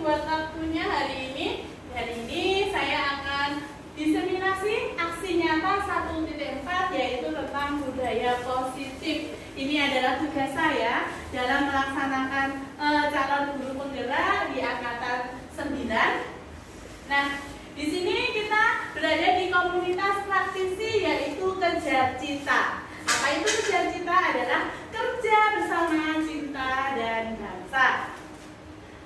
buat waktunya hari ini. Hari ini saya akan diseminasi aksi nyata 1.4 yaitu tentang budaya positif. Ini adalah tugas saya dalam melaksanakan calon guru penggerak di angkatan 9. Nah, di sini kita berada di komunitas praktisi yaitu Kejar Cita. Apa itu Kejar Cita? Adalah kerja bersama cinta dan bangsa.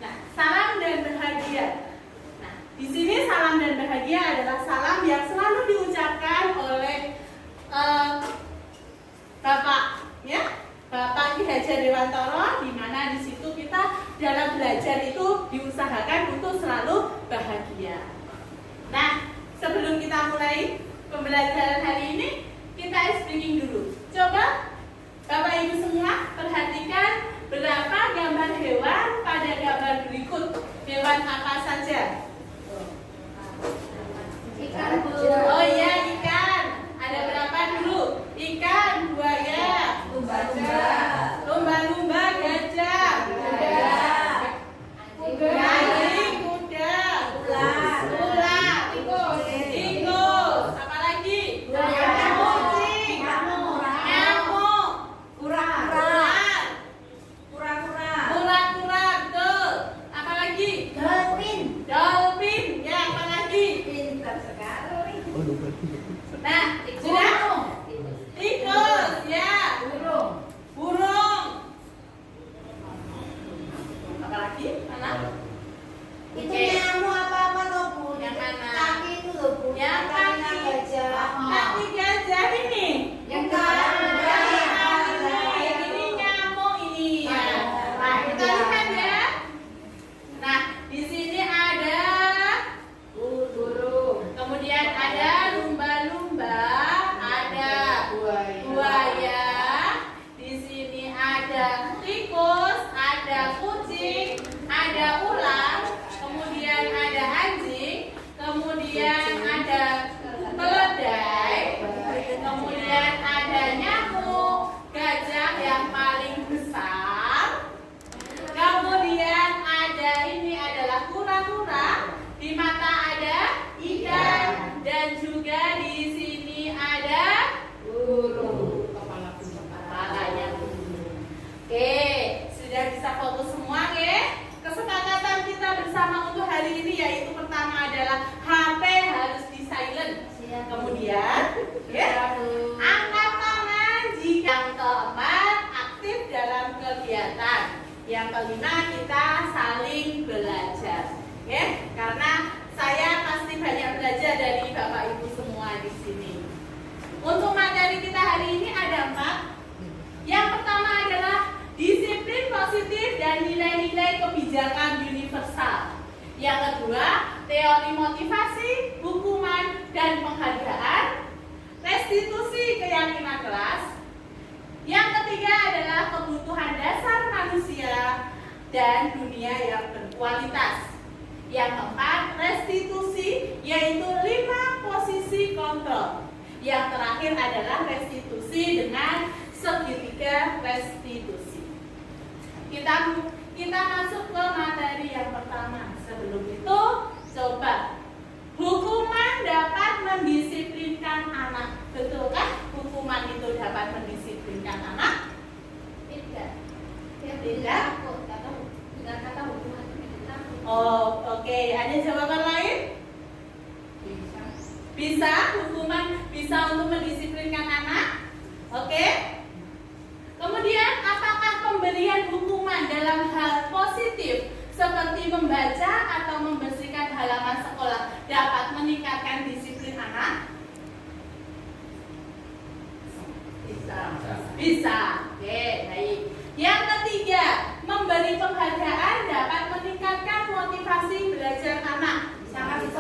Nah, salam dan bahagia. Nah, di sini salam dan bahagia adalah salam yang selalu diucapkan oleh Bapak, ya, Bapak Ki Hajar Dewantoro, di mana di situ kita dalam belajar itu diusahakan untuk selalu bahagia. Nah, sebelum kita mulai pembelajaran hari ini, kita speaking dulu. Coba Bapak Ibu semua perhatikan berapa gambar hewan pada gambar berikut. Hewan apa saja? Ikan. Oh iya, ikan. Ada berapa dulu? Ikan, buaya, lumba-lumba, gajah, anjing, kuda, ular, tikus, apa lagi? Kucing, nyamuk, ular, kura-kura, betul. Apa lagi? Dolphin, ya, apa lagi? Nah, sudah? Tikus, ya. Burung. Apa lagi? Mana? Itu Oke. nyamuk apa loh Bu? Yang mana? Kaki itu loh Bu. Yang Kaki kaki. gajah. Kaki gajah ini. Yang Bukan. kaki. Ini nyamuk ini. Ya. Nah, kita lihat ya. Nah, di sini ada burung. Kemudian ada lumba-lumba, ada buaya. Di sini ada tikus, ada kucing, ada ular, kemudian ada anjing, kemudian ada keledai, kemudian ada nyamuk, gajah yang paling besar. Kemudian ada ini adalah kura-kura, di mata ada ikan, dan juga di sini ada burung. Kepalanya burung. Oke, sudah bisa fokus semua ya? Kesepakatan kita bersama untuk hari ini yaitu pertama adalah HP harus di silent. Kemudian, ya, angkat tangan jika. Yang keempat, aktif dalam kegiatan. Yang kelima, kita saling belajar. Ya, karena saya pasti banyak belajar dari Bapak Ibu semua di sini. Untuk materi kita hari ini ada 4. Yang pertama adalah disiplin positif dan nilai-nilai kebijakan universal. Yang kedua, teori motivasi, hukuman, dan penghargaan, restitusi keyakinan kelas. Yang ketiga adalah kebutuhan dasar manusia dan dunia yang berkualitas. Yang keempat, restitusi, yaitu 5 posisi kontrol. Yang terakhir adalah restitusi dengan segitiga restitusi. Kita masuk ke materi yang pertama. Sebelum itu, coba hukuman dapat mendisiplinkan anak. Betulkah hukuman itu dapat mendisiplinkan anak? Tidak. Tidak. Dengan kata hukuman itu takut. Oh, oke. Ada jawaban lain? Bisa, hukuman bisa untuk mendisiplinkan anak. Oke. Kemudian, apakah pemberian hukuman dalam hal positif seperti membaca atau membersihkan halaman sekolah dapat meningkatkan disiplin anak? Bisa. Oke, baik. Yang ketiga, memberi penghargaan dapat meningkatkan motivasi belajar anak. Sangat bisa.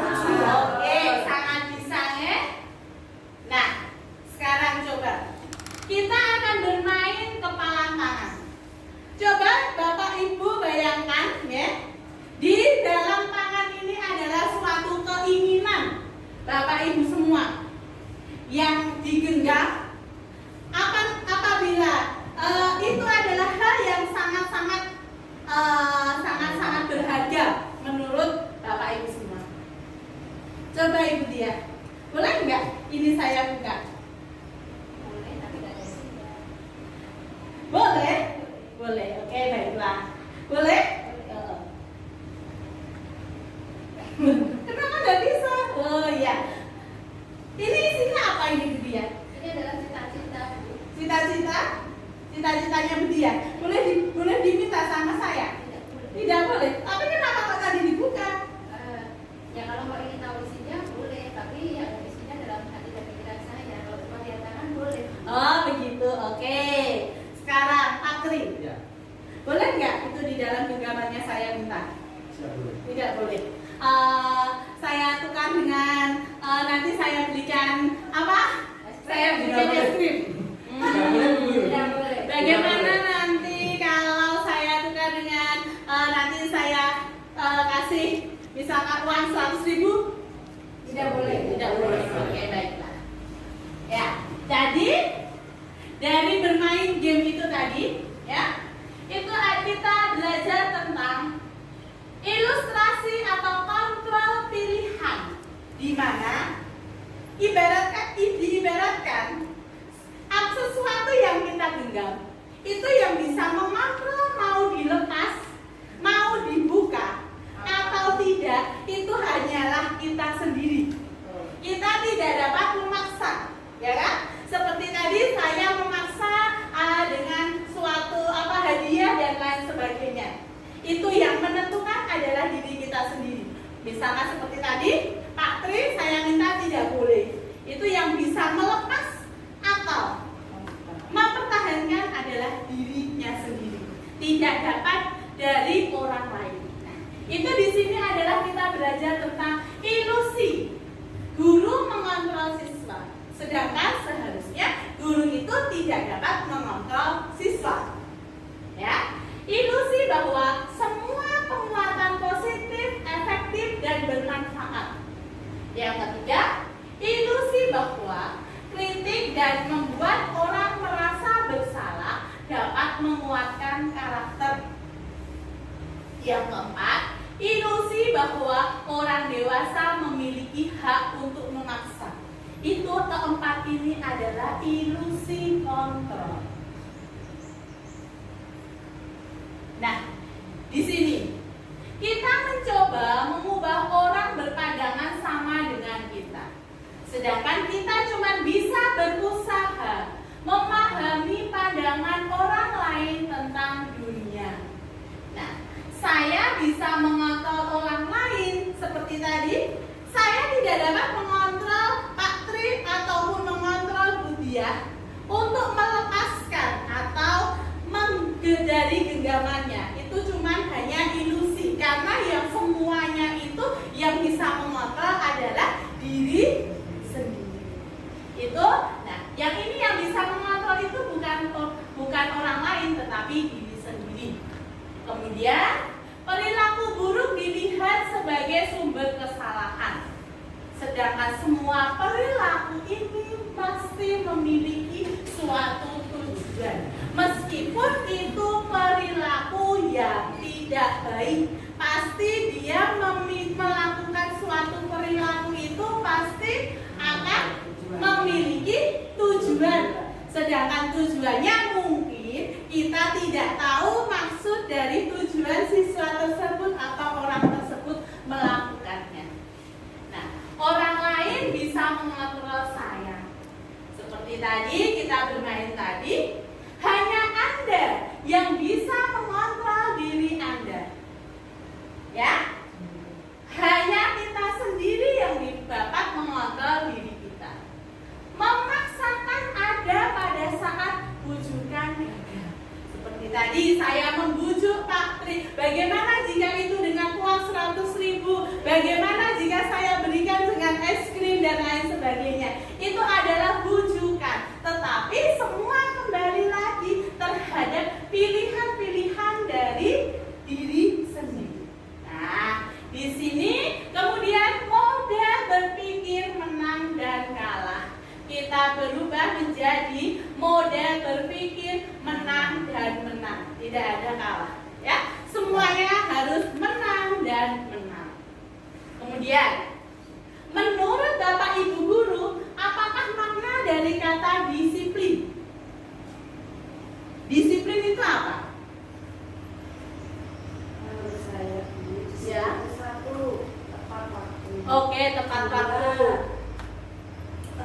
Oke, sangat bisa ya. Nah, sekarang coba kita akan bermain kepala tangan. Coba Bapak Ibu bayangkan ya, di dalam tangan ini adalah suatu keinginan Bapak Ibu semua yang digenggam. Apabila itu adalah hal yang sangat-sangat Ibu Dia? Boleh nggak? Ini saya buka. Boleh, tapi nggak ada isinya. Boleh? Boleh. Oke, baiklah. Boleh? Kenapa nggak bisa? Oh iya. Ini isinya apa ini Bu Dia? Ini adalah cita-cita, Bu. Cita-cita? Cita-citanya Bu Dia. Boleh diminta sama saya? Tidak boleh. Tidak boleh. Tapi kenapa kok tadi dibuka? Ya kalau mau ingin tahu isinya boleh, tapi yang isinya dalam hati dan pikiran saya. Kalau cuma lihat tangan boleh. Oh begitu. Oke. Sekarang Pak Tri. Ya, Boleh nggak itu di dalam genggamannya saya minta? siap boleh. Tidak boleh. Saya tukar dengan nanti saya belikan apa? Saya belikan es krim. Tidak boleh, Bu. Tidak boleh. Bagaimana nanti kalau saya tukar dengan nanti saya kasih misalkan uang 100.000? Tidak boleh. Tidak boleh. Oke, baiklah. Ya, jadi dari bermain game itu tadi, ya, itu kita belajar tentang ilustrasi atau kontrol pilihan, di mana diibaratkan sesuatu yang kita genggam itu yang bisa mengontrol mau dilepas, mau dibuka atau tidak, itu hanyalah kita sendiri. Kita tidak dapat memaksa, ya kan? Seperti tadi saya memaksa dengan suatu hadiah dan lain sebagainya. Itu yang menentukan adalah diri kita sendiri. Misalnya seperti tadi, Pak Tri saya minta tidak boleh. Itu yang bisa melepas atau mempertahankan adalah dirinya sendiri. Tidak dapat dari orang lain. Nah, itu di sini adalah kita belajar tentang ilusi. Guru mengontrol siswa, sedangkan seharusnya guru itu tidak dapat mengontrol siswa. Ya, ilusi bahwa semua penguatan positif, efektif dan bermanfaat. Yang ketiga, ilusi bahwa kritik dan membuat orang merasa bersalah dapat menguatkan karakter. Yang keempat, ilusi bahwa orang dewasa memiliki hak untuk memaksa. Itu keempat ini adalah ilusi kontrol. Nah, di sini kita mencoba mengubah orang berpandangan sama dengan kita. Sedangkan kita cuma bisa berusaha memahami pandangan orang lain tentang dunia. Nah, saya bisa mengontrol orang lain seperti tadi. Saya tidak dapat mengontrol Pak Tri ataupun mengontrol Bu Dia untuk melepaskan atau dari genggamannya. Itu cuma hanya ilusi, karena yang semuanya itu yang bisa mengontrol adalah diri sendiri. Itu, nah, yang ini yang bisa mengontrol itu bukan orang lain, tetapi diri sendiri. Kemudian perilaku buruk dilihat sebagai sumber kesalahan. Sedangkan semua perilaku ini pasti memiliki suatu tujuan. Meskipun itu perilaku yang tidak baik, pasti dia melakukan suatu perilaku itu pasti akan memiliki tujuan. Sedangkan tujuannya mungkin kita tidak tahu maksud dari tujuan siswa tersebut atau orang tersebut melakukannya. Nah, orang lain bisa mengontrol saya. Seperti tadi kita bermain tadi, hanya Anda yang bisa mengontrol diri Anda. Ya? Hanya kita sendiri yang dapat mengontrol diri kita. Memaksakan ada pada saat bujukan gagal. Seperti tadi saya membujuk Pak Tri. Bagaimana jika itu dengan uang 100.000? Bagaimana jika saya berikan dengan es krim dan lain sebagainya? Itu adalah bujukan. Tetapi semua kembali lagi terhadap pilihan-pilihan dari diri sendiri. Nah, di sini kemudian model berpikir menang dan kalah. Kita berubah menjadi model berpikir menang dan menang. Tidak ada kalah, ya. Semuanya harus menang dan menang. Kemudian, menurut Oke, tepat waktu.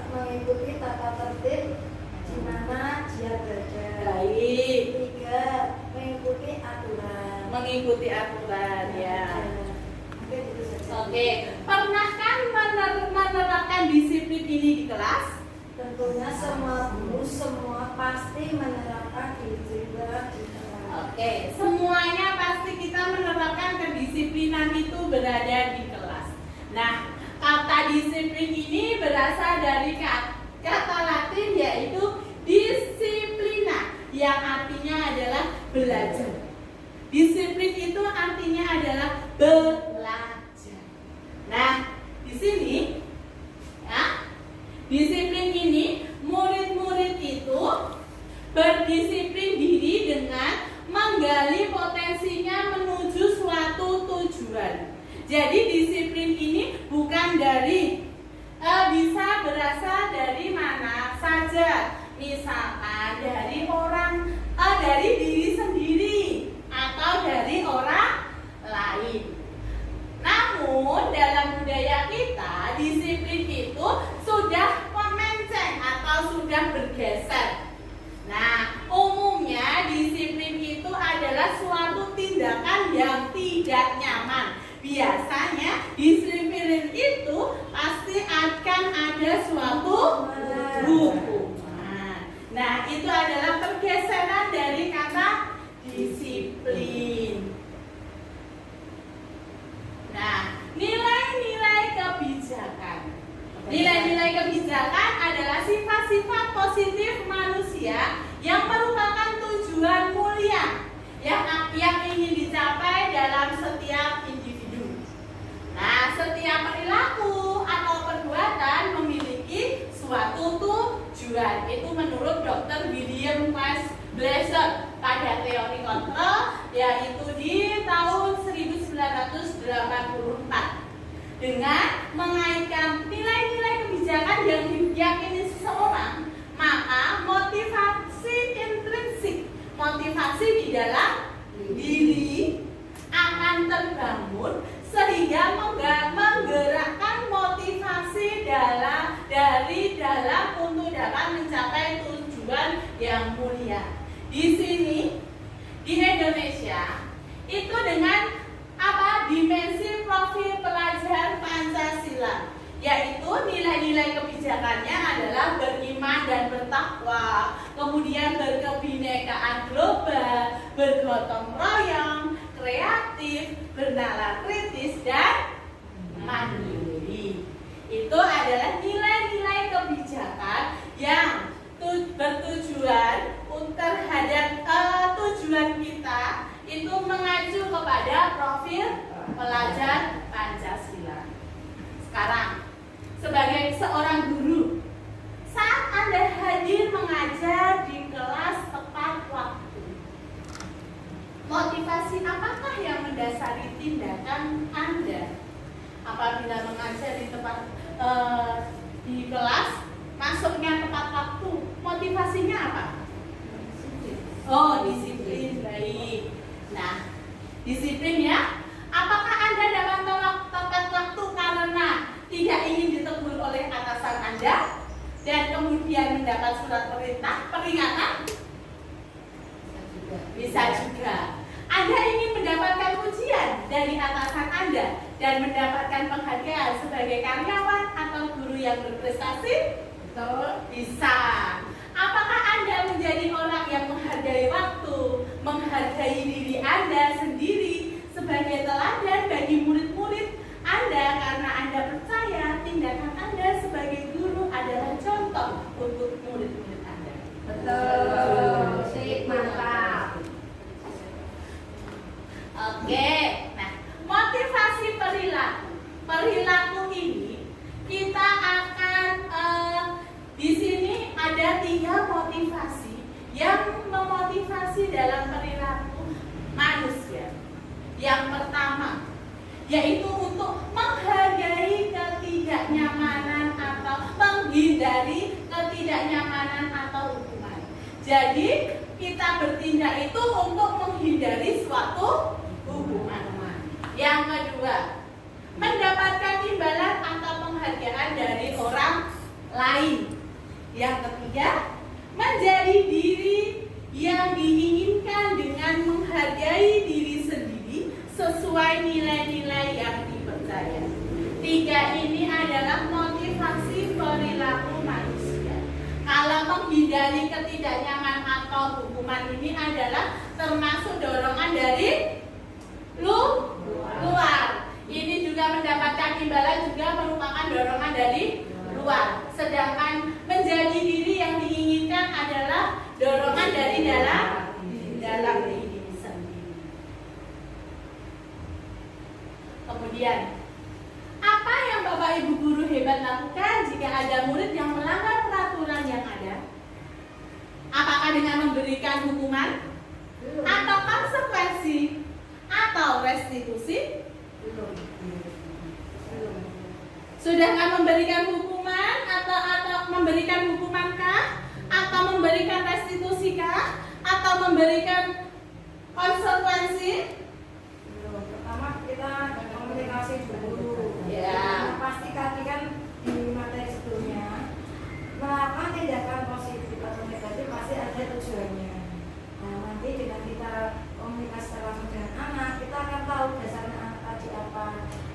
Mengikuti tata tertib di mana dia berada. Baik. 3. Mengikuti aturan. Mengikuti aturan ya. Mungkin itu saja. Oke, pernah kan menerapkan disiplin ini di kelas? Tentunya semua guru semua pasti menerapkan disiplin di kelas. Oke, semuanya pasti kita menerapkan kedisiplinan itu berada di kelas. Nah, kata disiplin ini berasal dari kata Latin yaitu disiplina, yang artinya adalah belajar. Disiplin itu artinya adalah belajar. Nah, di sini ya, disiplin ini murid-murid itu berdisiplin diri dengan menggali potensinya menuju suatu tujuan. Jadi disiplin ini bukan dari bisa berasal dari mana saja. Misalkan dari orang, dari diri sendiri atau dari orang lain. Namun dalam budaya kita disiplin itu sudah memenceng atau sudah bergeser. Nah, umumnya disiplin itu adalah suatu tindakan yang tidak nyaman. Biasanya disiplin itu pasti akan ada suatu hukuman. Nah, itu adalah pergeseran dari kata disiplin. Nah, nilai-nilai kebijakan. Nilai-nilai kebijakan adalah sifat-sifat positif manusia yang merupakan tujuan mulia yang ingin dicapai dalam setiap individu. Nah, setiap perilaku atau perbuatan memiliki suatu tujuan. Itu menurut Dr. William Blaser pada teori kontrol, yaitu di tahun 1984. Dengan mengaitkan nilai-nilai kebijakan yang diyakini seseorang, maka motivasi intrinsik, motivasi di dalam diri akan terbangun sehingga menggerakkan motivasi dari dalam untuk dapat mencapai tujuan yang mulia. Di sini di Indonesia itu dengan dimensi profil pelajar Pancasila, yaitu nilai-nilai kebijakannya adalah beriman dan bertakwa, kemudian berkebinekaan global, bergotong royong, kreatif, bernalar kritis, dan mandiri. Itu adalah nilai-nilai kebijakan yang bertujuan terhadap tujuan kita itu mengacu kepada profil pelajar Pancasila. Sekarang, sebagai seorang guru, saat Anda hadir mengajar di kelas tepat waktu, motivasi apakah yang mendasari tindakan Anda? Apabila mengajar di di kelas, masuknya tepat waktu, motivasinya apa? Oh, disiplin, baik. Nah, disiplin ya. Apakah Anda dapat tepat waktu karena tidak ingin ditegur oleh atasan Anda dan kemudian mendapat surat perintah peringatan? Bisa juga. Anda ingin mendapatkan ujian dari atasan Anda dan mendapatkan penghargaan sebagai karyawan atau guru yang berprestasi? Betul. Bisa. Apakah Anda menjadi orang yang menghargai waktu, menghargai diri Anda sendiri sebagai teladan bagi murid-murid Anda karena Anda percaya tindakan Anda sebagai guru adalah contoh untuk murid-murid Anda? Betul. Sip, mantap. Oke, nah motivasi perilaku ini kita akan di sini ada 3 motivasi yang memotivasi dalam perilaku manusia. Yang pertama, yaitu untuk menghargai ketidaknyamanan atau menghindari ketidaknyamanan atau hukuman. Jadi kita bertindak itu untuk menghindari suatu hukuman. Yang kedua, mendapatkan imbalan penghargaan dari orang lain. Yang ketiga, menjadi diri yang diinginkan dengan menghargai diri sendiri sesuai nilai-nilai yang dipercaya. 3 ini adalah motivasi perilaku manusia. Kalau menghindari ketidaknyamanan atau hukuman ini adalah termasuk dorongan dari luar. Ini juga mendapatkan imbalan juga merupakan dorongan dari luar. Sedangkan menjadi diri yang diinginkan adalah dorongan dari dalam diri sendiri. Kemudian, apa yang Bapak Ibu guru hebat lakukan jika ada murid yang melanggar peraturan yang ada? Apakah dengan memberikan hukuman? Atau konsekuensi? Atau restitusi? Sudahkah memberikan hukuman atau memberikan hukumankah? Atau memberikan restitusikah? Atau memberikan konsekuensi? Pertama kita komunikasi dulu. Ya. Pasti tadi kan di materi sebelumnya melakukan tindakan positif atau negatif pasti ada tujuannya. Nah, nanti dengan kita komunikasi langsung dengan anak, kita akan tahu dasarnya anak tadi apa.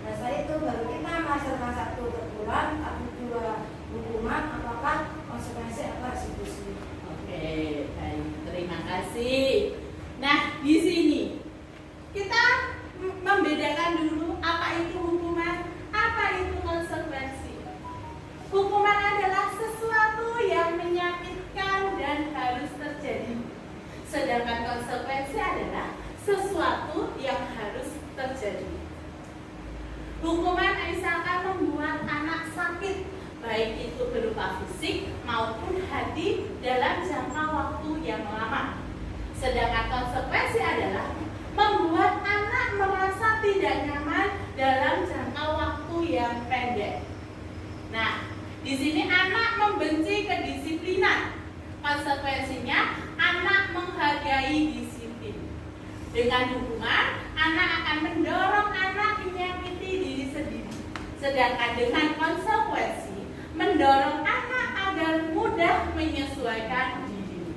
Nah, setelah itu baru kita menghasilkan 1 teguran atau 2 hukuman, apakah konsekuensi atau restitusi. Oke, baik. Terima kasih. Nah, di sini kita membedakan dulu apa itu hukuman, apa itu konsekuensi. Hukuman adalah sesuatu yang menyakitkan dan harus terjadi. Sedangkan konsekuensi adalah sesuatu yang harus terjadi. Hukuman misalkan membuat anak sakit, baik itu berupa fisik maupun hati dalam jangka waktu yang lama. Sedangkan konsekuensi adalah membuat anak merasa tidak nyaman dalam jangka waktu yang pendek. Nah, di sini anak membenci kedisiplinan. Konsekuensinya anak menghargai disiplin. Dengan hukuman, anak akan mendorong anak menyakiti diri sendiri. Sedangkan dengan konsekuensi, mendorong anak agar mudah menyesuaikan diri.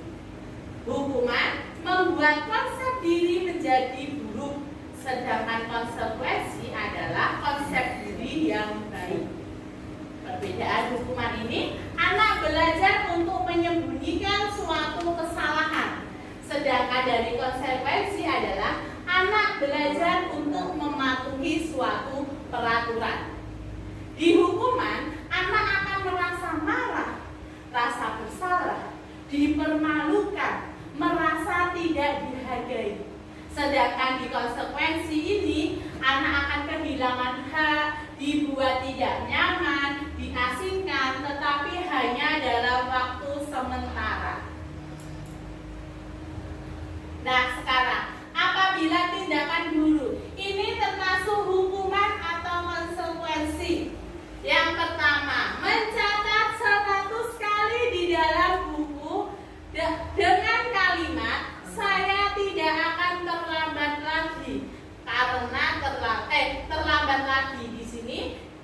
Hukuman membuat konsep diri menjadi buruk, sedangkan konsekuensi adalah konsep diri yang baik. Perbedaan hukuman ini, anak belajar untuk menyembunyikan suatu kesalahan, sedangkan dari konsekuensi adalah anak belajar untuk mematuhi suatu peraturan. Di hukuman, anak akan merasa marah, rasa bersalah, dipermalukan, merasa tidak dihargai. Sedangkan di konsekuensi ini, anak akan kehilangan hak, dibuat tidak nyaman, diasingkan, tetapi hanya dalam waktu sementara. Nah, sekarang apabila tindakan guru ini termasuk hukuman atau konsekuensi. Yang pertama, mencatat 100 kali di dalam buku dengan kalimat saya tidak akan terlambat lagi. Karena terlambat lagi di sini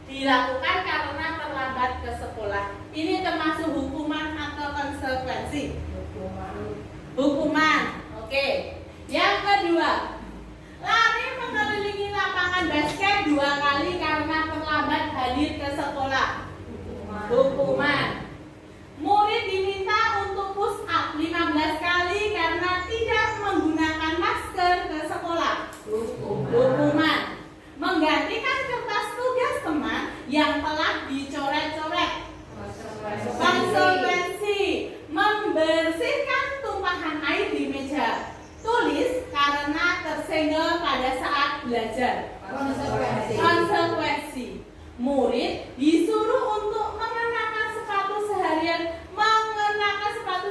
dilakukan karena terlambat ke sekolah. Ini termasuk hukuman atau konsekuensi? Hukuman. Oke. Yang kedua, lari mengelilingi lapangan basket 2 kali karena terlambat hadir ke sekolah. Hukuman. Murid diminta untuk push up 15 kali karena tidak menggunakan masker ke sekolah. Hukuman. Menggantikan kertas tugas teman yang telah dicoret-coret. Konsekuensi. Membersihkan tumpahan air di meja tulis karena tersenggol pada saat belajar. Konsekuensi. Murid disuruh untuk mengenakan sepatu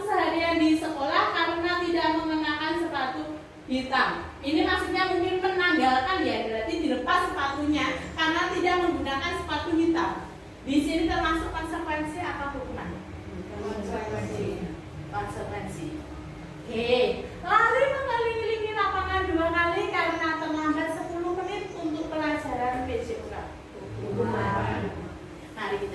seharian di sekolah karena tidak mengenakan sepatu hitam. Ini maksudnya mungkin menanggalkan ya, berarti dilepas sepatunya karena tidak menggunakan sepatu hitam. Di sini termasuk konsekuensi apa hukuman? Konsekuensi. Oke. Lari mengelilingi lapangan 2 kali karena terlambat 10 menit untuk pelajaran PJK. Mari kita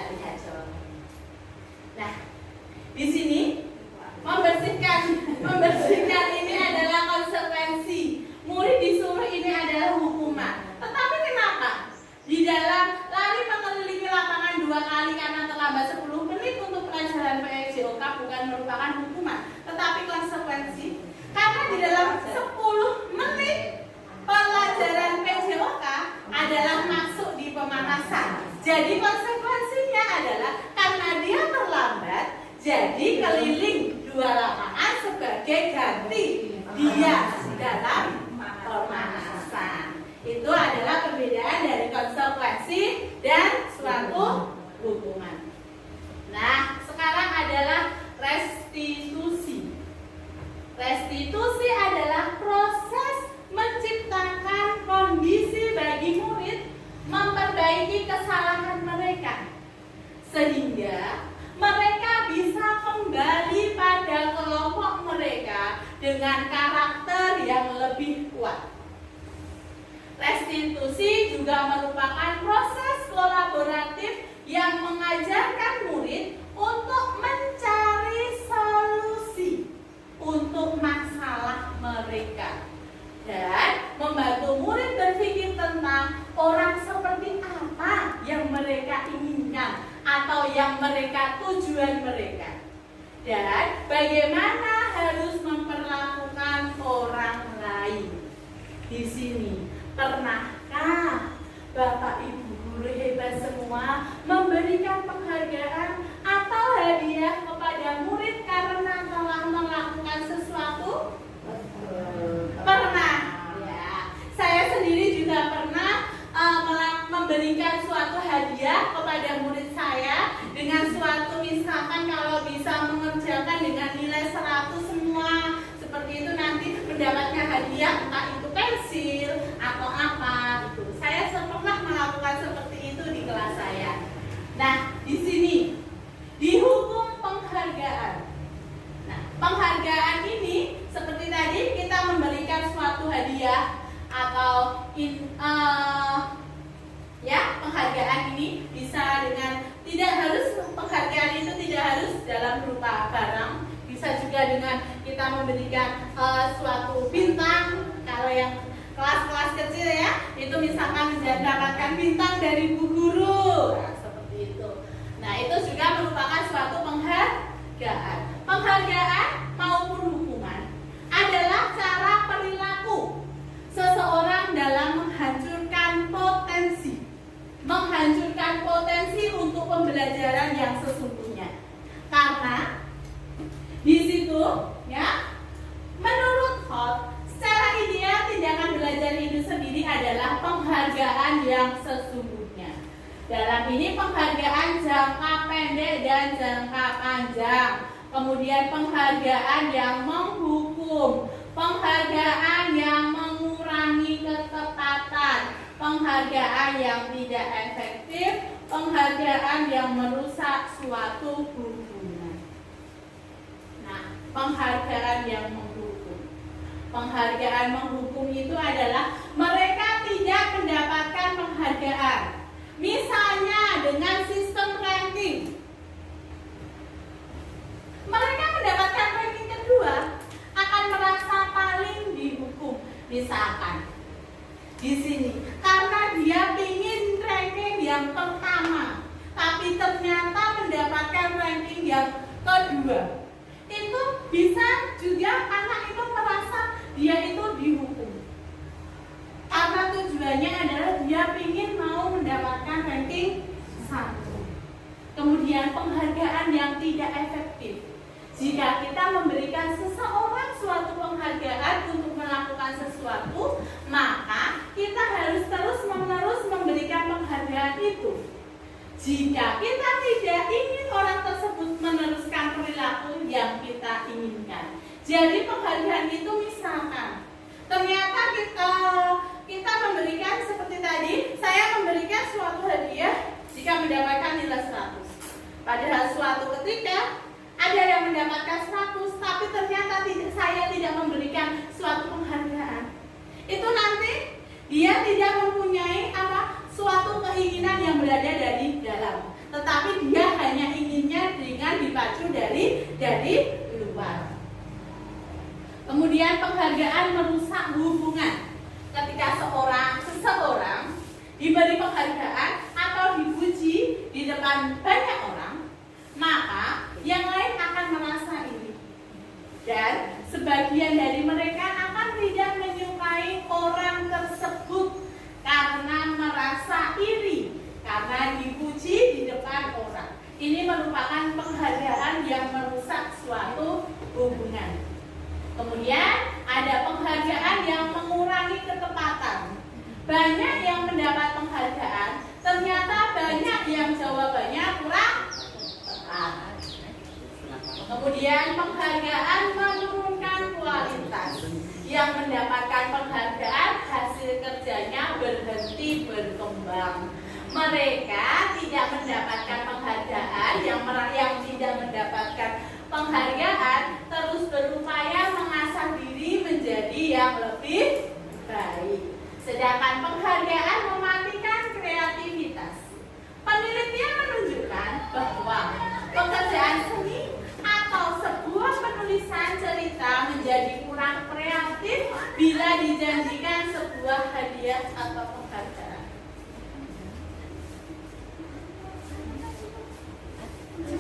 merupakan hukuman, tetapi konsekuensi. Karena di dalam 10 menit pelajaran PJOK adalah masuk di pemanasan. Jadi konsekuensinya adalah karena dia terlambat, jadi keliling 2 lapangan sebagai ganti dia dalam pemanasan. Itu adalah perbedaan dari konsekuensi dan suatu hukuman. Nah, sekarang adalah restitusi. Restitusi adalah proses menciptakan kondisi bagi murid memperbaiki kesalahan mereka sehingga mereka bisa kembali pada kelompok mereka dengan karakter yang lebih kuat. Restitusi juga merupakan proses kolaboratif yang mengajarkan murid untuk mencari solusi untuk masalah mereka dan membantu murid berpikir tentang orang seperti apa yang mereka inginkan atau yang mereka tujuan mereka dan bagaimana harus memperlakukan orang lain. Di sini, pernahkah Bapak Ibu guru hebat semua memberikan penghargaan atau hadiah kepada murid karena telah melakukan sesuatu? Pernah, ya. Saya sendiri juga pernah memberikan suatu hadiah kepada murid saya dengan suatu, misalkan kalau bisa mengerjakan dengan nilai 100 semua seperti itu, nanti mendapatnya hadiah, entah itu pensil atau apa gitu. Saya pernah melakukan seperti itu di kelas saya. Nah, di sini dihukum penghargaan. Nah, penghargaan ini seperti tadi kita memberikan suatu hadiah atau penghargaan ini bisa dengan, tidak harus, penghargaan itu tidak harus dalam berupa barang, bisa juga dengan kita memberikan suatu bintang. Kalau yang kelas-kelas kecil ya, itu misalkan mendapatkan bintang dari Bu Guru, nah, seperti itu. Nah, itu juga merupakan suatu penghargaan. Penghargaan maupun hukuman adalah cara perilaku seseorang dalam menghancurkan potensi untuk pembelajaran yang sesungguhnya. Karena di situ, ya, menurut Holt, secara ideal tindakan belajar itu sendiri adalah penghargaan yang sesungguhnya. Dalam ini penghargaan jangka pendek dan jangka panjang. Kemudian penghargaan yang menghukum, penghargaan yang mengurangi ketepatan, penghargaan yang tidak efektif, penghargaan yang merusak suatu hubungan. Nah, penghargaan yang menghukum. Penghargaan menghukum itu adalah mereka tidak mendapatkan penghargaan. Misalnya dengan sistem ranking. Mereka mendapatkan ranking kedua akan merasa paling dihukum. Misalkan di sini karena dia ingin ranking yang pertama, tapi ternyata mendapatkan ranking yang kedua. Itu bisa juga anak itu merasa dia itu dihukum. Karena tujuannya adalah dia ingin mau mendapatkan ranking 1. Kemudian penghargaan yang tidak efektif. Jika kita memberikan seseorang suatu penghargaan untuk melakukan sesuatu, maka kita harus terus-menerus memberikan penghargaan itu. Jika kita tidak ingin orang tersebut meneruskan perilaku yang kita inginkan. Jadi penghargaan itu misalkan, ternyata kita memberikan seperti tadi, saya memberikan suatu hadiah jika mendapatkan nilai 100. Padahal suatu ketika ada yang mendapatkan 100, tapi ternyata saya tidak memberikan suatu penghargaan. Itu nanti dia tidak mempunyai suatu keinginan yang berada dari dalam, tetapi dia hanya inginnya dengan dipacu dari luar. Kemudian penghargaan merusak hubungan. Ketika seseorang diberi penghargaan atau dipuji di depan banyak orang, maka yang lain akan merasa iri. Dan sebagian dari mereka akan tidak menyukai orang tersebut karena merasa iri, karena dipuji di depan orang. Ini merupakan penghargaan yang merusak suatu hubungan. Kemudian ada penghargaan yang mengurangi ketepatan. Banyak yang mendapat penghargaan, ternyata banyak yang jawabannya kurang tepat. Kemudian penghargaan menurunkan kualitas. Yang mendapatkan penghargaan hasil kerjanya berhenti berkembang. Mereka tidak mendapatkan penghargaan, yang tidak mendapatkan penghargaan terus berupaya mengasah diri menjadi yang lebih baik. Sedangkan penghargaan mematikan kreativitas. Penelitian menunjukkan bahwa pekerjaan seni atau sebuah penulisan cerita menjadi kurang kreatif bila dijanjikan sebuah hadiah atau penghargaan.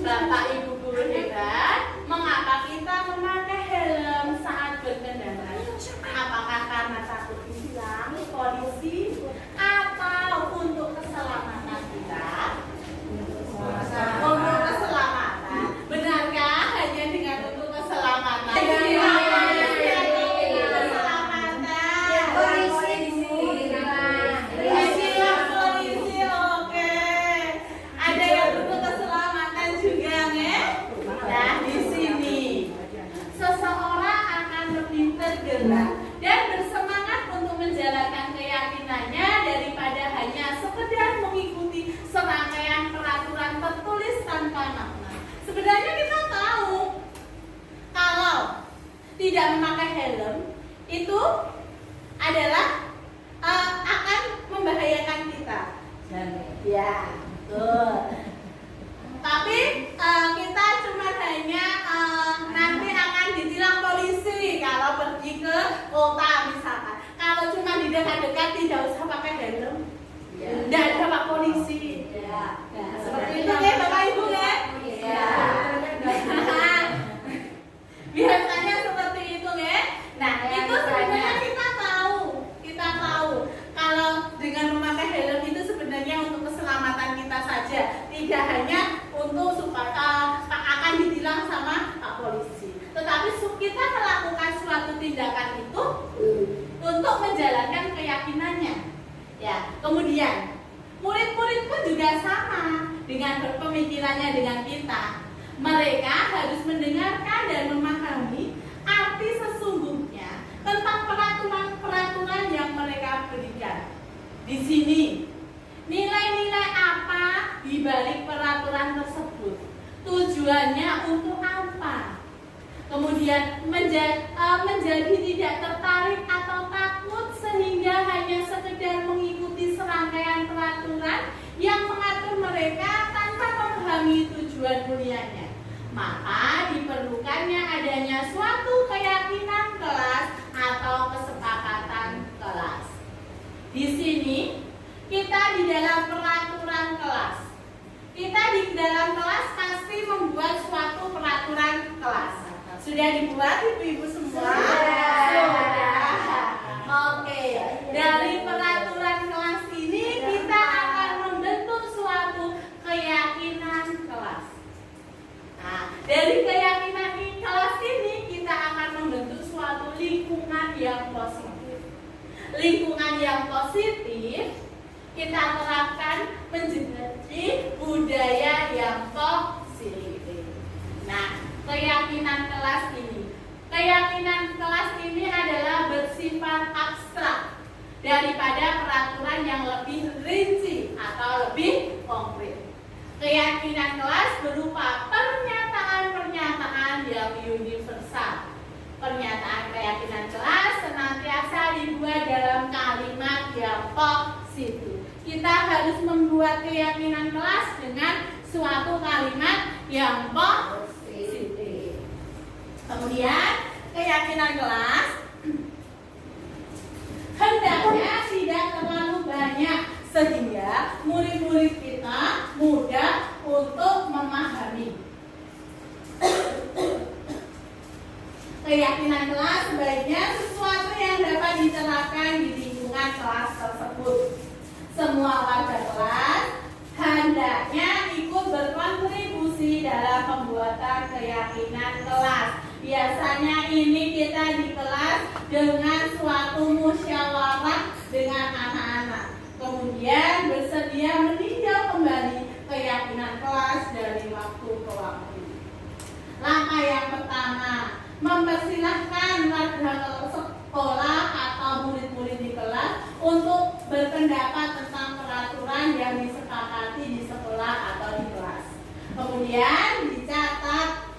Bapak Ibu guru hebat, mengapa kita memakai helm saat berkendara? Apakah karena takut ditilang polisi atau untuk keselamatan kita? Untuk keselamatan. Benarkah hanya dengan untuk keselamatan? Polisi, oke. Ada yang untuk keselamatan juga, nah, di sini seseorang akan lebih tergerak dan bersemangat untuk menjalankan keyakinannya daripada hanya sekedar mengikuti serangkaian peraturan tertulis tanpa makna. Sebenarnya kita tahu kalau tidak memakai helm itu adalah akan membahayakan kita. Ya, betul. Tapi kita cuma hanya nanti akan ditilang polisi kalau pergi ke kota misalkan. Kalau cuma di dekat-dekat tidak usah pakai helm, tidak ada pak polisi. Nah, seperti itu ya Bapak Ibu ya. Biasanya seperti itu ya. Nah itu sebenarnya kita tahu kalau dengan memakai helm itu sebenarnya untuk keselamatan kita saja, tidak hanya untuk supaya akan ditilang sama Pak Polisi. Tetapi kita melakukan suatu tindakan itu untuk menjalankan keyakinannya. Ya, kemudian murid-murid pun juga sama dengan berpemikirannya dengan kita. Mereka harus mendengarkan dan memahami arti sesungguhnya tentang peraturan-peraturan yang mereka berikan. Di sini nilai-nilai apa di balik peraturan tersebut? Tujuannya untuk apa? Kemudian menjadi tidak tertarik atau takut sehingga hanya sekedar mengikuti serangkaian peraturan yang mengatur mereka tanpa memahami tujuan mulianya. Maka diperlukannya adanya suatu keyakinan kelas atau kesepakatan kelas. Di sini kita di dalam peraturan kelas. Kita di dalam kelas pasti membuat suatu peraturan kelas. Sudah dibuat ibu-ibu semua? Sudah. Oke. Dari peraturan kelas ini kita akan membentuk suatu keyakinan kelas. Nah, dari keyakinan kelas ini kita akan membentuk suatu lingkungan yang positif. Lingkungan yang positif kita terapkan menjadi budaya yang positif. Nah, keyakinan kelas ini adalah bersifat abstrak daripada peraturan yang lebih rinci atau lebih konkret. Keyakinan kelas berupa pernyataan-pernyataan yang universal. Pernyataan keyakinan kelas senantiasa dibuat dalam kalimat yang positif. Kita harus membuat keyakinan kelas dengan suatu kalimat yang positif. Kemudian keyakinan kelas hendaknya tidak terlalu banyak sehingga murid-murid kita mudah untuk memahami. Keyakinan kelas sebaiknya sesuatu yang dapat diterapkan di lingkungan kelas tersebut. Semua warga kelas hendaknya ikut berkontribusi dalam pembuatan keyakinan kelas. Biasanya ini kita di kelas dengan suatu musyawarah dengan anak-anak. Kemudian bersedia meninjau kembali keyakinan kelas dari waktu ke waktu. Langkah yang pertama, mempersilahkan warga sekolah atau murid-murid di kelas untuk berpendapat tentang peraturan yang disepakati di sekolah atau di kelas. Kemudian dicatat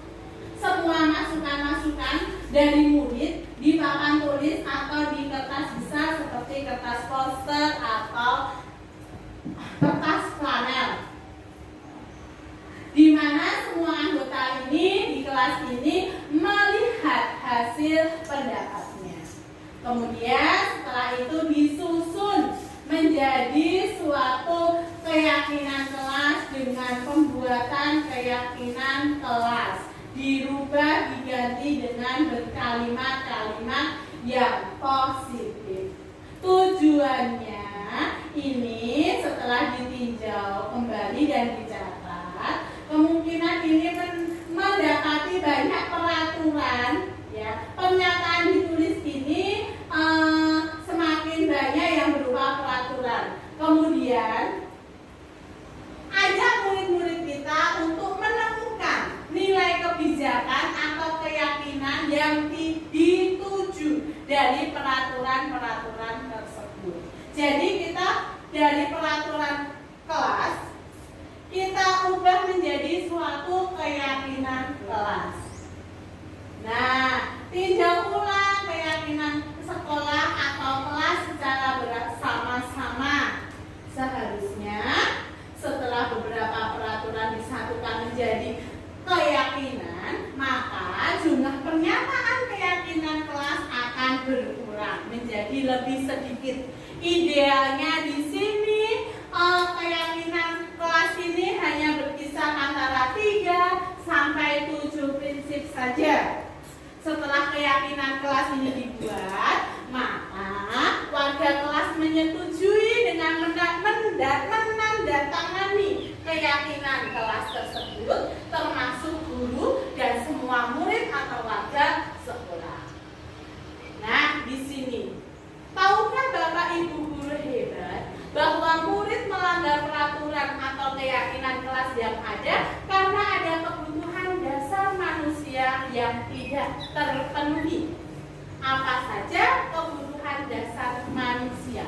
semua masukan-masukan dari murid di papan tulis atau di kertas besar seperti kertas poster atau kertas flanel, di mana semua anggota ini di kelas ini melihat hasil pendapatnya. Kemudian setelah itu disusun menjadi suatu keyakinan kelas dengan pembuatan keyakinan kelas, dirubah diganti dengan berkalimat-kalimat yang positif. Tujuannya ini setelah ditinjau kembali dan dicatat, kemungkinan ini mendapati banyak peraturan, ya. Pernyataan ditulis ini semakin banyak yang berupa peraturan. Kemudian ajak murid-murid kita untuk menemukan nilai kebijakan atau keyakinan yang dituju dari peraturan-peraturan tersebut. Jadi kita dari peraturan kelas kita ubah menjadi suatu keyakinan kelas. Nah, tinjau ulang keyakinan sekolah atau kelas secara bersama-sama. Seharusnya setelah beberapa peraturan disatukan menjadi keyakinan, maka jumlah pernyataan keyakinan kelas akan berkurang menjadi lebih sedikit. Idealnya di sini keyakinan kelas ini hanya berkisar antara 3 sampai 7 prinsip saja. Setelah keyakinan kelas ini dibuat, maka warga kelas menyetujui dengan menandatangani keyakinan kelas tersebut, termasuk guru dan semua murid atau warga sekolah. Nah, di sini, tahukah Bapak Ibu guru hebat bahwa murid melanggar peraturan atau keyakinan kelas yang ada karena ada kebutuhan dasar manusia yang tidak terpenuhi. Apa saja kebutuhan dasar manusia?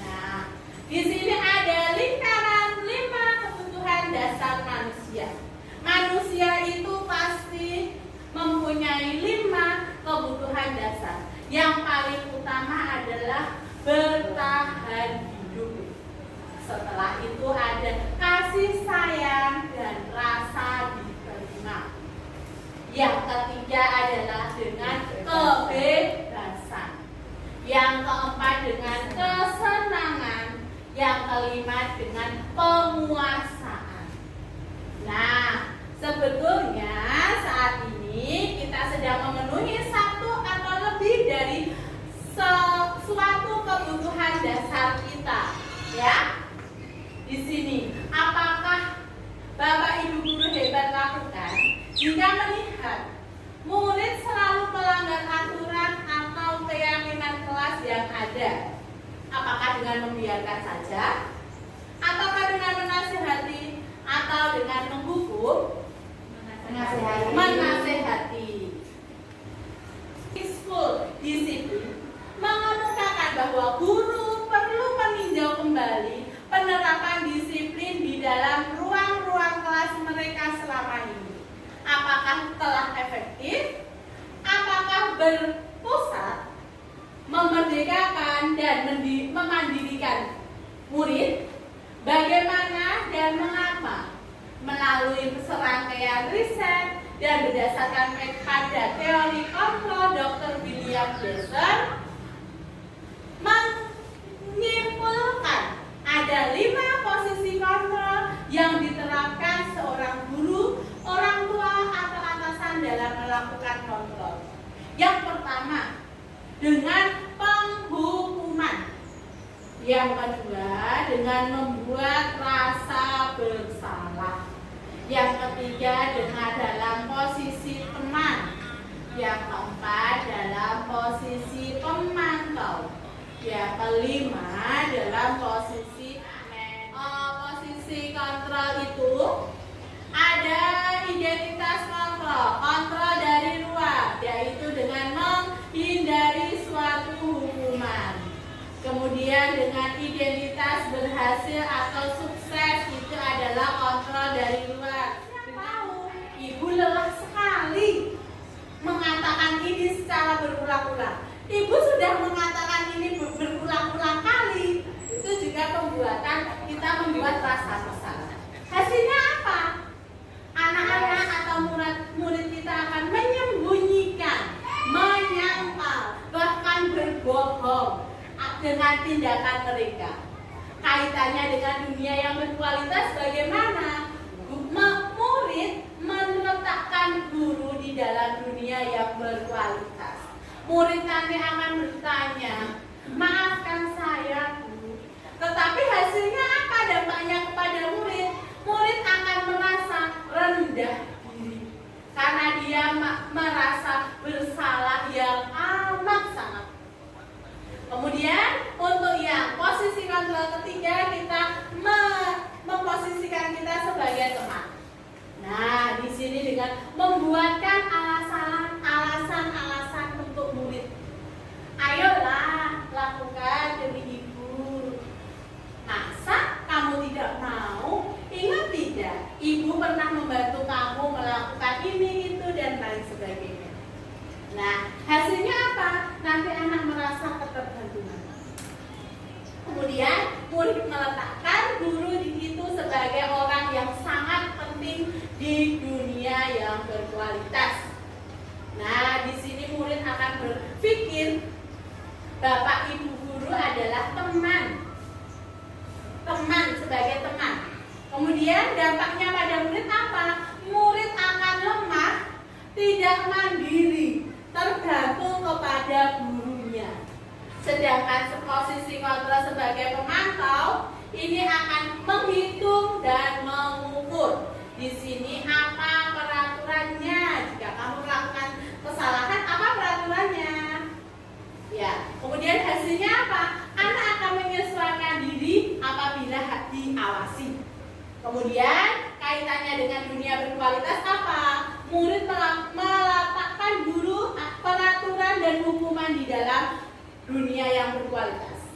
Nah, di sini ada lingkaran 5 kebutuhan dasar manusia. Manusia itu pasti mempunyai 5 kebutuhan dasar. Yang paling utama adalah bertahan hidup. Setelah itu ada kasih sayang dan rasa diterima. Yang ketiga adalah dengan kebebasan. Yang keempat dengan kesenangan. Yang kelima dengan penguasaan. Nah, sebetulnya saat ini kita sedang memenuhi satu atau lebih dari suatu kebutuhan dasar kita, ya. Di sini, apakah Bapak Ibu guru hebat lakukan jika melihat murid selalu melanggar aturan atau keyakinan kelas yang ada? Apakah dengan membiarkan saja? Ataukah dengan menasihati? Atau dengan menghukum? Menasihati. School disiplin mengemukakan bahwa guru perlu meninjau kembali penerapan disiplin di dalam ruang-ruang kelas mereka selama ini. Apakah telah efektif? Apakah berpusat, memerdekakan dan memandirikan murid? Bagaimana dan mengapa? Melalui serangkaian riset dan berdasarkan pada teori kontrol Dr. William Jason menyimpulkan ada 5 posisi kontrol yang diterapkan seorang guru, orang dengan penghukuman. Yang kedua, dengan membuat rasa bersalah. Yang ketiga, dengan dalam posisi teman. Yang keempat, dalam posisi pemantau. Yang kelima, dalam posisi kontrol itu ada identitas kontrol. Kontrol dari luar, yaitu dengan menghindari suatu hukuman. Kemudian dengan identitas berhasil atau sukses, itu adalah kontrol dari luar. Tahu, ibu lelah sekali mengatakan ini secara berulang-ulang. Ibu sudah mengatakan ini berulang-ulang kali. Itu juga pembuatan kita membuat rasa bersalah. Hasilnya apa? Anak-anak atau murid kita akan menyembunyikan, menyangkal, bahkan berbohong dengan tindakan mereka. Kaitannya dengan dunia yang berkualitas bagaimana? Murid meletakkan guru di dalam dunia yang berkualitas. Murid nanti akan bertanya, maafkan saya Bu, tetapi hasilnya apa dampaknya kepada murid? Murid akan merasa rendah diri karena dia merasa bersalah yang amat sangat. Kemudian untuk yang posisi kontrol ketiga, kita memposisikan kita sebagai teman. Nah, di sini dengan membuatkan alasan-alasan untuk murid. Ayolah, lakukan demi ibu. Masa kamu tidak mau? Ingat tidak? Ibu pernah membantu kamu melakukan ini, itu, dan lain sebagainya. Nah, hasilnya apa? Nanti anak merasa ketergantungan. Kemudian murid meletakkan guru di situ sebagai orang yang sangat penting di dunia yang berkualitas. Nah, di sini murid akan berpikir bapak ibu guru adalah teman. Teman sebagai teman. Kemudian dampaknya pada murid apa? Murid akan lemah, tidak mandiri, tergantung kepada gurunya. Sedangkan posisi kontrol sebagai pemantau ini akan menghitung dan mengukur. Di sini apa peraturannya? Jika kamu melakukan kesalahan, apa peraturannya? Ya, kemudian hasilnya apa? Anak akan menyesuaikan diri apabila diawasi. Kemudian kaitannya dengan dunia berkualitas apa? Murid meletakkan guru, peraturan dan hukuman di dalam dunia yang berkualitas.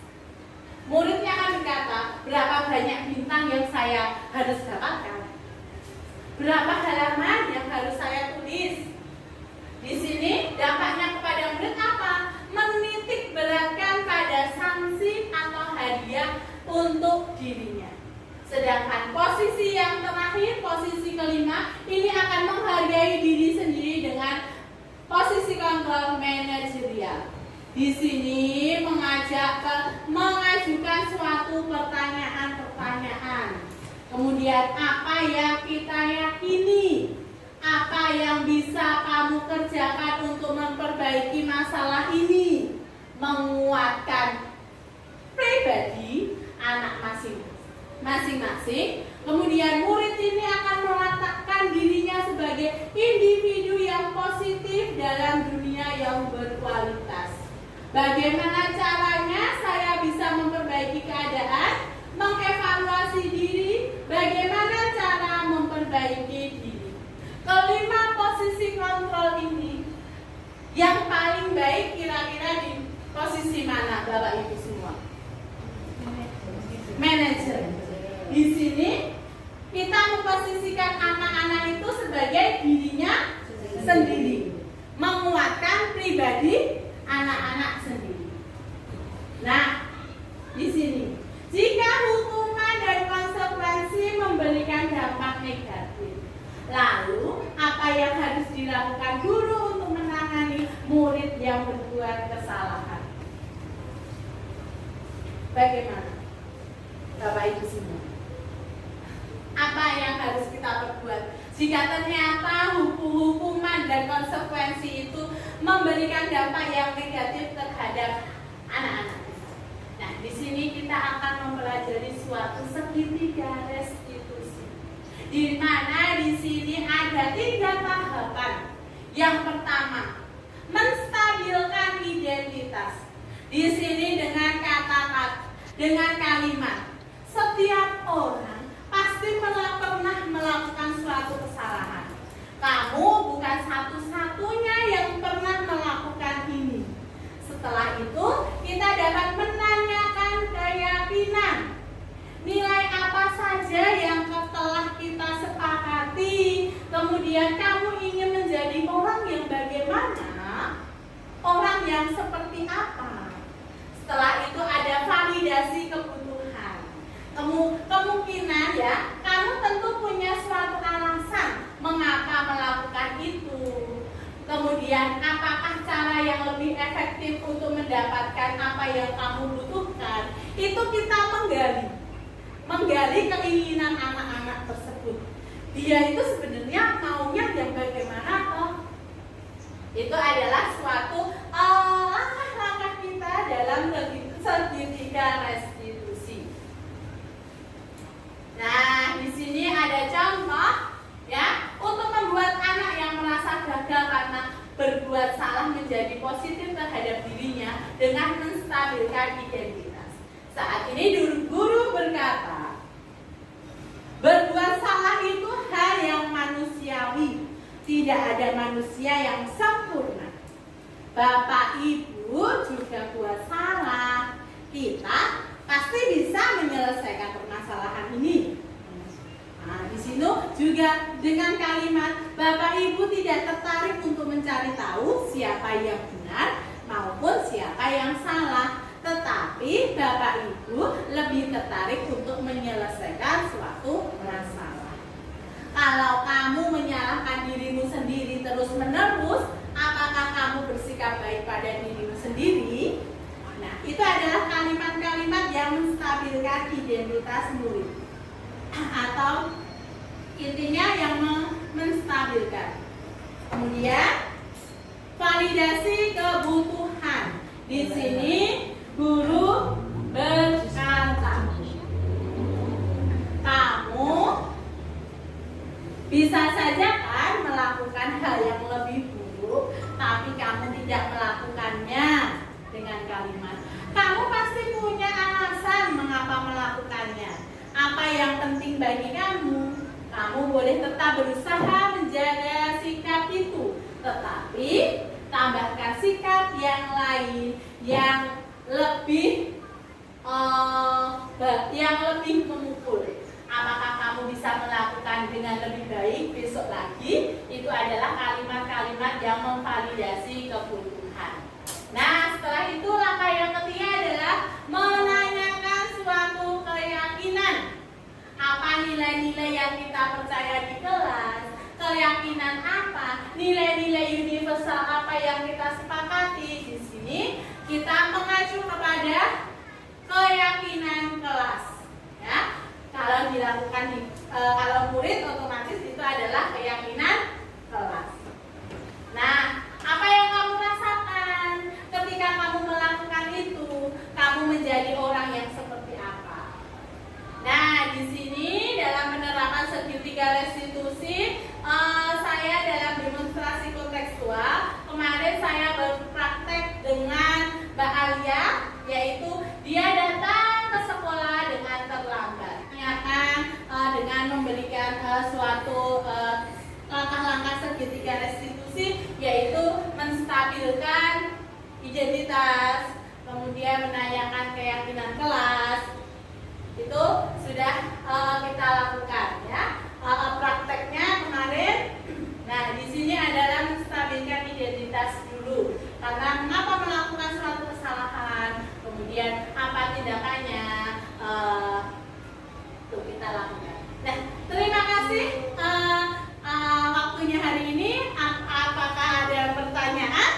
Muridnya akan berkata, berapa banyak bintang yang saya harus dapatkan? Berapa halaman yang harus saya tulis? Di sini dampaknya kepada murid apa? Menitik beratkan pada sanksi atau hadiah untuk dirinya. Sedangkan posisi yang terakhir, posisi kelima, ini akan menghargai diri sendiri dengan posisi kontrol manajerial. Di sini mengajukan suatu pertanyaan-pertanyaan. Kemudian apa yang kita yakini? Apa yang bisa kamu kerjakan untuk memperbaiki masalah ini? Menguatkan pribadi anak masing-masing. Kemudian murid ini akan meletakkan dirinya sebagai individu yang positif dalam dunia yang berkualitas. Bagaimana caranya saya bisa memperbaiki keadaan, mengevaluasi diri, bagaimana cara memperbaiki diri. Kelima posisi kontrol ini yang paling baik kira-kira di posisi mana Bapak Ibu semua? Manajer. Di sini kita memposisikan anak-anak itu sebagai dirinya sendiri, menguatkan pribadi anak-anak sendiri. Nah, di sini jika hukuman dan konsekuensi memberikan dampak negatif, lalu apa yang harus dilakukan guru untuk menangani murid yang berbuat kesalahan? Bagaimana Bapak Ibu semua? apa yang harus kita perbuat. Jika ternyata hukuman dan konsekuensi itu memberikan dampak yang negatif terhadap anak-anak. Nah, di sini kita akan mempelajari suatu segitiga restitusi, di mana di sini ada 3 tahapan. Yang pertama, menstabilkan identitas. Di sini dengan kalimat, setiap orang pasti pernah melakukan suatu kesalahan. Kamu bukan satu-satunya yang pernah melakukan ini. Setelah itu, kita dapat menanyakan keyakinan. Nilai apa saja yang telah kita sepakati. Kemudian kamu ingin menjadi orang yang bagaimana? Orang yang seperti apa? Setelah itu ada validasi kebutuhan. Kemungkinan ya, kamu tentu punya suatu alasan mengapa melakukan itu. Kemudian apakah cara yang lebih efektif untuk mendapatkan apa yang kamu butuhkan? Itu kita menggali keinginan anak-anak tersebut. Dia itu sebenarnya maunya yang bagaimana toh? Itu adalah suatu langkah-langkah kita dalam segitiga restitusi. Nah, di sini ada contoh ya, untuk membuat anak yang merasa gagal karena berbuat salah menjadi positif terhadap dirinya dengan menstabilkan identitas. Saat ini guru berkata, berbuat salah itu hal yang manusiawi. Tidak ada manusia yang sempurna. Bapak Ibu juga buat salah. Kita pasti bisa menyelesaikan permasalahan ini. Nah, di sini juga dengan kalimat Bapak Ibu tidak tertarik untuk mencari tahu siapa yang benar maupun siapa yang salah, tetapi Bapak Ibu lebih tertarik untuk menyelesaikan suatu masalah. Kalau kamu menyalahkan dirimu sendiri terus-menerus, apakah kamu bersikap baik pada dirimu sendiri? Nah, itu adalah kalimat-kalimat yang menstabilkan identitas murid. Atau intinya yang menstabilkan. Kemudian validasi kebutuhan. Di sini guru berkata, kamu bisa saja kan melakukan hal yang lebih buruk, tapi kamu tidak melakukannya. Dengan kalimat, kamu pasti punya alasan mengapa melakukannya. Apa yang penting bagi kamu? Kamu boleh tetap berusaha menjaga sikap itu, tetapi tambahkan sikap yang lain yang lebih memukul. Apakah kamu bisa melakukan dengan lebih baik besok lagi? Itu adalah kalimat-kalimat yang memvalidasi kebutuhan. Nah, setelah itu langkah yang ketiga adalah menanyakan suatu keyakinan. Apa nilai-nilai yang kita percaya di kelas? Keyakinan apa? Nilai-nilai universal apa yang kita sepakati? Di sini kita mengacu kepada keyakinan kelas. Ya, kalau dilakukan kalau murid otomatis itu adalah keyakinan kelas. Nah, apa yang kamu rasakan ketika kamu melakukan itu? Kamu menjadi orang yang seperti apa? Nah, di sini dalam penerapan segitiga restitusi, saya dalam demonstrasi kontekstual kemarin saya berpraktek dengan Mbak Alia, yaitu dia datang ke sekolah dengan terlambat. Dengan memberikan suatu langkah-langkah segitiga restitusi, yaitu menstabilkan identitas, kemudian menanyakan keyakinan kelas. Itu sudah kita lakukan ya. Prakteknya kemarin. Nah, di sini adalah menstabilkan identitas dulu. Karena mengapa melakukan suatu kesalahan, kemudian apa tindakannya, itu kita lakukan. Nah, terima kasih waktunya hari ini. Apakah ada pertanyaan?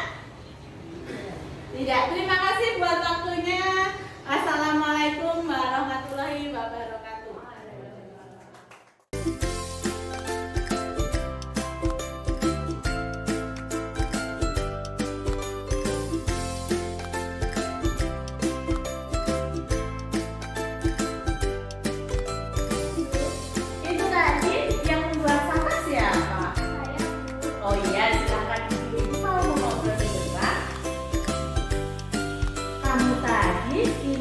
Tidak. Terima kasih buat waktunya. Assalamualaikum warahmatullahi wabarakatuh.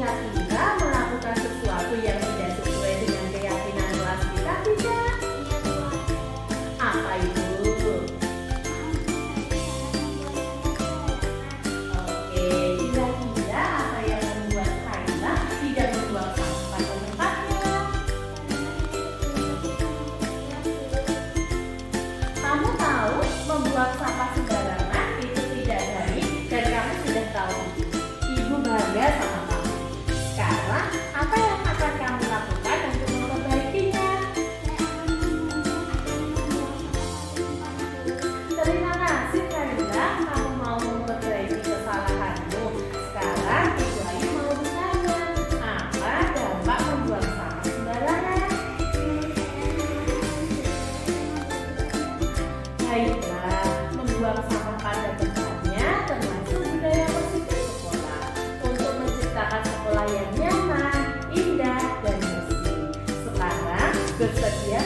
kira-kira melakukan sesuatu yang tidak sesuai dengan keyakinan kelas kita tidak? Apa itu? Oke, kira-kira apa yang membuat Kaila tidak membuang sampah pada tempatnya? Kamu tahu membuang sampah sembarangan itu tidak baik dan kamu sudah tahu. Ibu bangga sama kamu. Sekarang apa yang akan kamu lakukan untuk memperbaikinya? Terima kasih Kaila, kamu mau memperbaiki kesalahanmu. Sekarang Ibu Ayu mau bertanya, apa dampak membuang sampah sembarangan? Baiklah, membuang sampah pada tempatnya termasuk budaya positif sekolah untuk menciptakan sekolah yang nyaman, indah, dan bersih. Sekarang bersedia